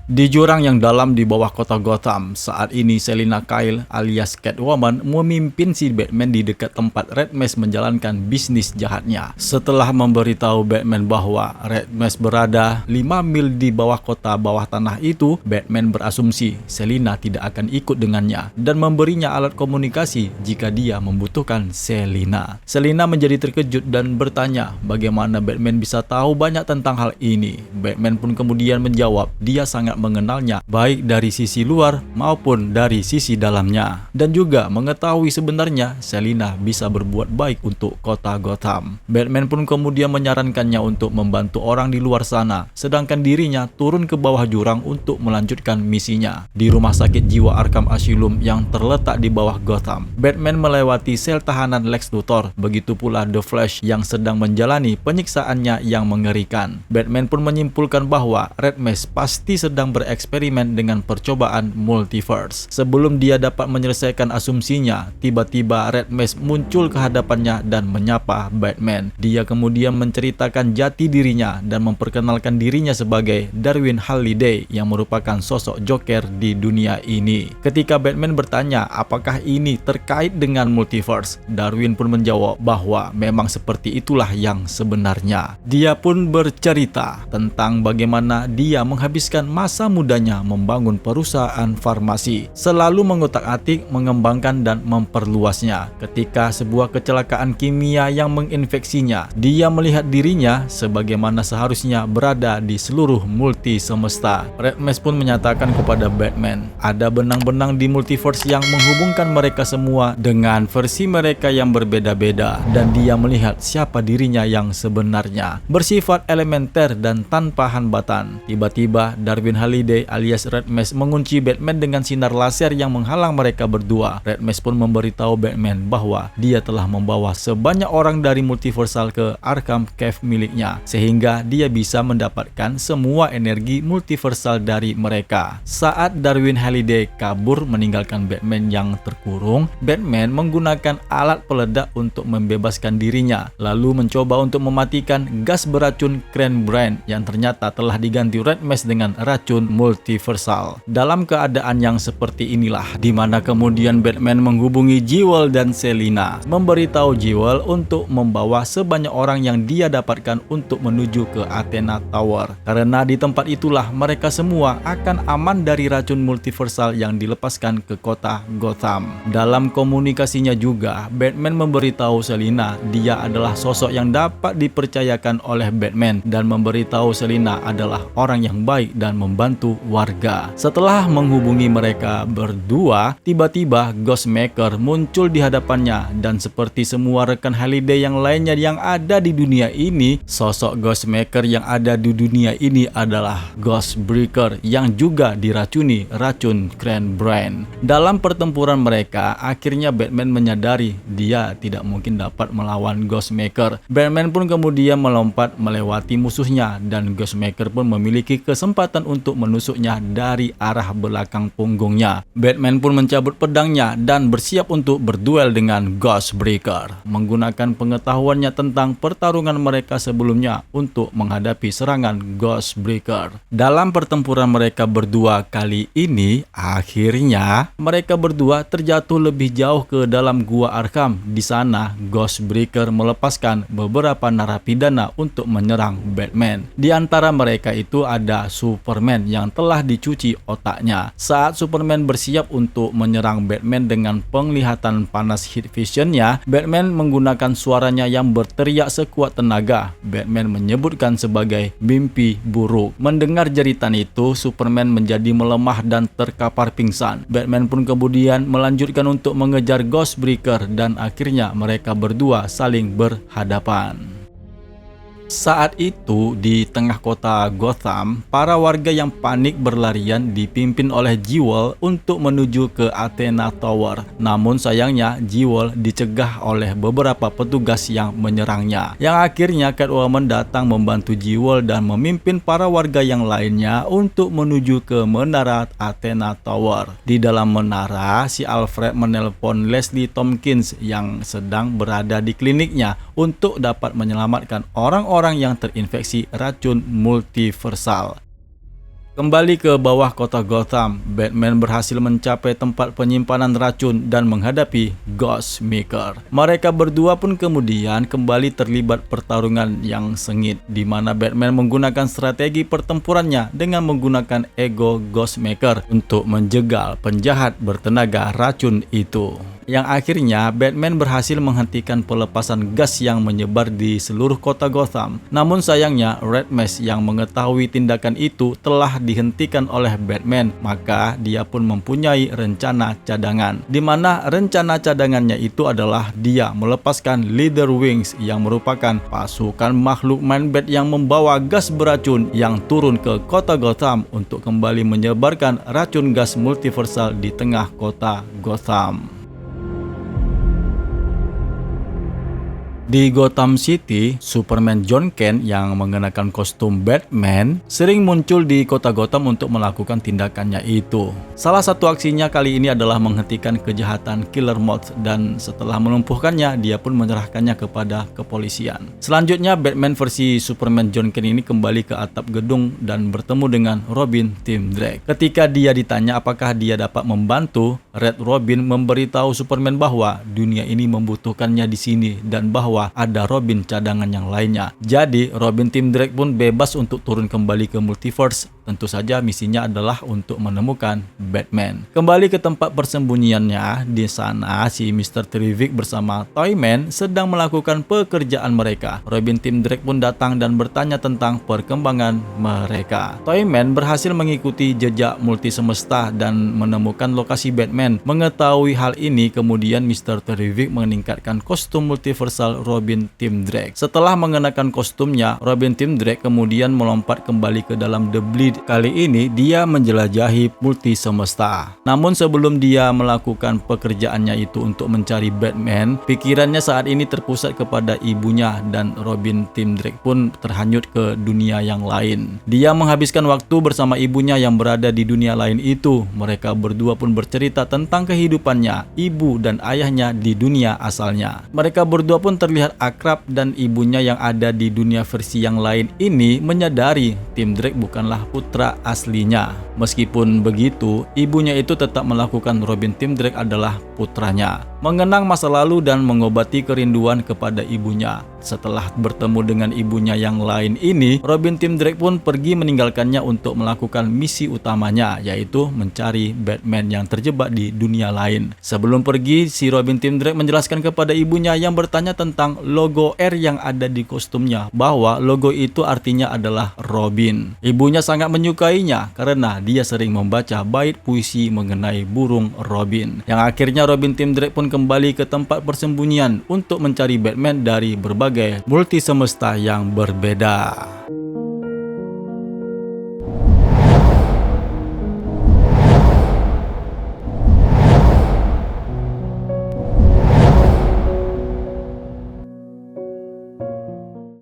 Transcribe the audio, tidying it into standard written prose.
Di jurang yang dalam di bawah kota Gotham, saat ini Selina Kyle alias Catwoman memimpin si Batman di dekat tempat Red Mask menjalankan bisnis jahatnya. Setelah memberitahu Batman bahwa Red Mask berada 5 mil di bawah kota bawah tanah itu, Batman berasumsi Selina tidak akan ikut dengannya dan memberinya alat komunikasi jika dia membutuhkan Selina. Selina menjadi terkejut dan bertanya bagaimana Batman bisa tahu banyak tentang hal ini. Batman pun kemudian menjawab dia sangat mengenalnya baik dari sisi luar maupun dari sisi dalamnya, dan juga mengetahui sebenarnya Selina bisa berbuat baik untuk kota Gotham. Batman pun kemudian menyarankannya untuk membantu orang di luar sana, sedangkan dirinya turun ke bawah jurang untuk melanjutkan misinya. Di rumah sakit jiwa Arkham Asylum yang terletak di bawah Gotham, Batman melewati sel tahanan Lex Luthor, begitu pula The Flash yang sedang menjalani penyiksaannya yang mengerikan. Batman pun menyimpulkan bahwa Red Mask pasti sedang bereksperimen dengan percobaan multiverse. Sebelum dia dapat menyelesaikan asumsinya, tiba-tiba Red Mask muncul ke hadapannya dan menyapa Batman. Dia kemudian menceritakan jati dirinya dan memperkenalkan dirinya sebagai Darwin Halliday yang merupakan sosok Joker di dunia ini. Ketika Batman bertanya apakah ini terkait dengan multiverse, Darwin pun menjawab bahwa memang seperti itulah yang sebenarnya. Dia pun bercerita tentang bagaimana dia menghabiskan masa mudanya membangun perusahaan farmasi, selalu mengutak-atik, mengembangkan dan memperluasnya. Ketika sebuah kecelakaan kimia yang menginfeksinya, dia melihat dirinya sebagaimana seharusnya berada di seluruh multi semesta. Red Mask pun menyatakan kepada Batman, ada benang-benang di multiverse yang menghubungkan mereka semua dengan versi mereka yang berbeda-beda, dan dia melihat siapa dirinya yang sebenarnya, bersifat elementer dan tanpa hambatan. Tiba-tiba Darwin Halliday alias Red Mask mengunci Batman dengan sinar laser yang menghalang mereka berdua. Red Mask pun memberitahu Batman bahwa dia telah membawa sebanyak orang dari multiversal ke Arkham Cave miliknya, sehingga dia bisa mendapatkan semua energi multiversal dari mereka. Saat Darwin Halliday kabur meninggalkan Batman yang terkurung, Batman menggunakan alat peledak untuk membebaskan dirinya, lalu mencoba untuk mematikan gas beracun Cran Brand yang ternyata telah diganti Red Mask dengan racun multiversal. Dalam keadaan yang seperti inilah di mana kemudian Batman menghubungi Jewel dan Selina, memberitahu Jewel untuk membawa sebanyak orang yang dia dapatkan untuk menuju ke Athena Tower, karena di tempat itulah mereka semua akan aman dari racun multiversal yang dilepaskan ke kota Gotham. Dalam komunikasinya juga, Batman memberitahu Selina dia adalah sosok yang dapat dipercayakan oleh Batman dan memberitahu Selina adalah orang yang baik dan membantu warga. Setelah menghubungi mereka berdua, tiba-tiba Ghostmaker muncul di hadapannya, dan seperti semua rekan Halliday yang lainnya yang ada di dunia ini, sosok Ghostmaker yang ada di dunia ini adalah Ghostbreaker yang juga diracuni racun Cran Brand. Dalam pertempuran mereka, akhirnya Batman menyadari dia tidak mungkin dapat melawan Ghostmaker. Batman pun kemudian melompat melewati musuhnya, dan Ghostmaker pun memiliki kesempatan untuk menusuknya dari arah belakang punggungnya. Batman pun mencabut pedangnya dan bersiap untuk berduel dengan Ghostbreaker, menggunakan pengetahuannya tentang pertarungan mereka sebelumnya untuk menghadapi serangan Ghostbreaker. Dalam pertempuran mereka berdua kali ini, akhirnya mereka berdua terjatuh lebih jauh ke dalam gua Arkham. Di sana, Ghostbreaker melepaskan beberapa narapidana untuk menyerang Batman. Di antara mereka itu ada Superman yang telah dicuci otaknya. Saat Superman bersiap untuk menyerang Batman dengan penglihatan panas heat visionnya, Batman menggunakan suaranya yang berteriak sekuat tenaga. Batman menyebutkan sebagai mimpi buruk. Mendengar jeritan itu, Superman menjadi melemah dan terkapar pingsan. Batman pun kemudian melanjutkan untuk mengejar Ghostbreaker, dan akhirnya mereka berdua saling berhadapan. Saat itu, di tengah kota Gotham, para warga yang panik berlarian dipimpin oleh Jewel untuk menuju ke Athena Tower. Namun sayangnya, Jewel dicegah oleh beberapa petugas yang menyerangnya. Yang akhirnya Catwoman datang membantu Jewel dan memimpin para warga yang lainnya untuk menuju ke menara Athena Tower. Di dalam menara, si Alfred menelpon Leslie Tompkins yang sedang berada di kliniknya untuk dapat menyelamatkan orang-orang yang terinfeksi racun multiversal. Kembali ke bawah kota Gotham, Batman berhasil mencapai tempat penyimpanan racun dan menghadapi Ghostmaker. Mereka berdua pun kemudian kembali terlibat pertarungan yang sengit, di mana Batman menggunakan strategi pertempurannya dengan menggunakan ego Ghostmaker untuk menjegal penjahat bertenaga racun itu. Yang akhirnya Batman berhasil menghentikan pelepasan gas yang menyebar di seluruh kota Gotham. Namun sayangnya Red Mask yang mengetahui tindakan itu telah dihentikan oleh Batman, maka dia pun mempunyai rencana cadangan, di mana rencana cadangannya itu adalah dia melepaskan Leader Wings yang merupakan pasukan makhluk Man-Bat yang membawa gas beracun yang turun ke kota Gotham untuk kembali menyebarkan racun gas multiversal di tengah kota Gotham. Di Gotham City, Superman John Kent yang mengenakan kostum Batman sering muncul di kota Gotham untuk melakukan tindakannya itu. Salah satu aksinya kali ini adalah menghentikan kejahatan Killer Moth, dan setelah melumpuhkannya, dia pun menyerahkannya kepada kepolisian. Selanjutnya, Batman versi Superman John Kent ini kembali ke atap gedung dan bertemu dengan Robin Tim Drake. Ketika dia ditanya apakah dia dapat membantu, Red Robin memberitahu Superman bahwa dunia ini membutuhkannya di sini dan bahwa ada Robin cadangan yang lainnya. Jadi Robin Tim Drake pun bebas untuk turun kembali ke multiverse. Tentu saja misinya adalah untuk menemukan Batman. Kembali ke tempat persembunyiannya, di sana si Mr. Terrific bersama Toyman sedang melakukan pekerjaan mereka. Robin Tim Drake pun datang dan bertanya tentang perkembangan mereka. Toyman berhasil mengikuti jejak multi semesta dan menemukan lokasi Batman. Mengetahui hal ini, kemudian Mr. Terrific meningkatkan kostum multiversal Robin Tim Drake. Setelah mengenakan kostumnya, Robin Tim Drake kemudian melompat kembali ke dalam The Bleed. Kali ini dia menjelajahi multi semesta. Namun sebelum dia melakukan pekerjaannya itu untuk mencari Batman, pikirannya saat ini terpusat kepada ibunya, dan Robin Tim Drake pun terhanyut ke dunia yang lain. Dia menghabiskan waktu bersama ibunya yang berada di dunia lain itu. Mereka berdua pun bercerita tentang kehidupannya, ibu dan ayahnya di dunia asalnya. Mereka berdua pun terlihat akrab, dan ibunya yang ada di dunia versi yang lain ini menyadari Tim Drake bukanlah putra aslinya. Meskipun begitu, ibunya itu tetap melakukan Robin Tim Drake adalah putranya. Mengenang masa lalu dan mengobati kerinduan kepada ibunya. Setelah bertemu dengan ibunya yang lain ini, Robin Tim Drake pun pergi meninggalkannya untuk melakukan misi utamanya, yaitu mencari Batman yang terjebak di dunia lain. Sebelum pergi, si Robin Tim Drake menjelaskan kepada ibunya yang bertanya tentang logo R yang ada di kostumnya, bahwa logo itu artinya adalah Robin. Ibunya sangat menyukainya karena dia sering membaca bait puisi mengenai burung Robin. Yang akhirnya Robin Tim Drake pun kembali ke tempat persembunyian untuk mencari Batman dari berbagai multi semesta yang berbeda.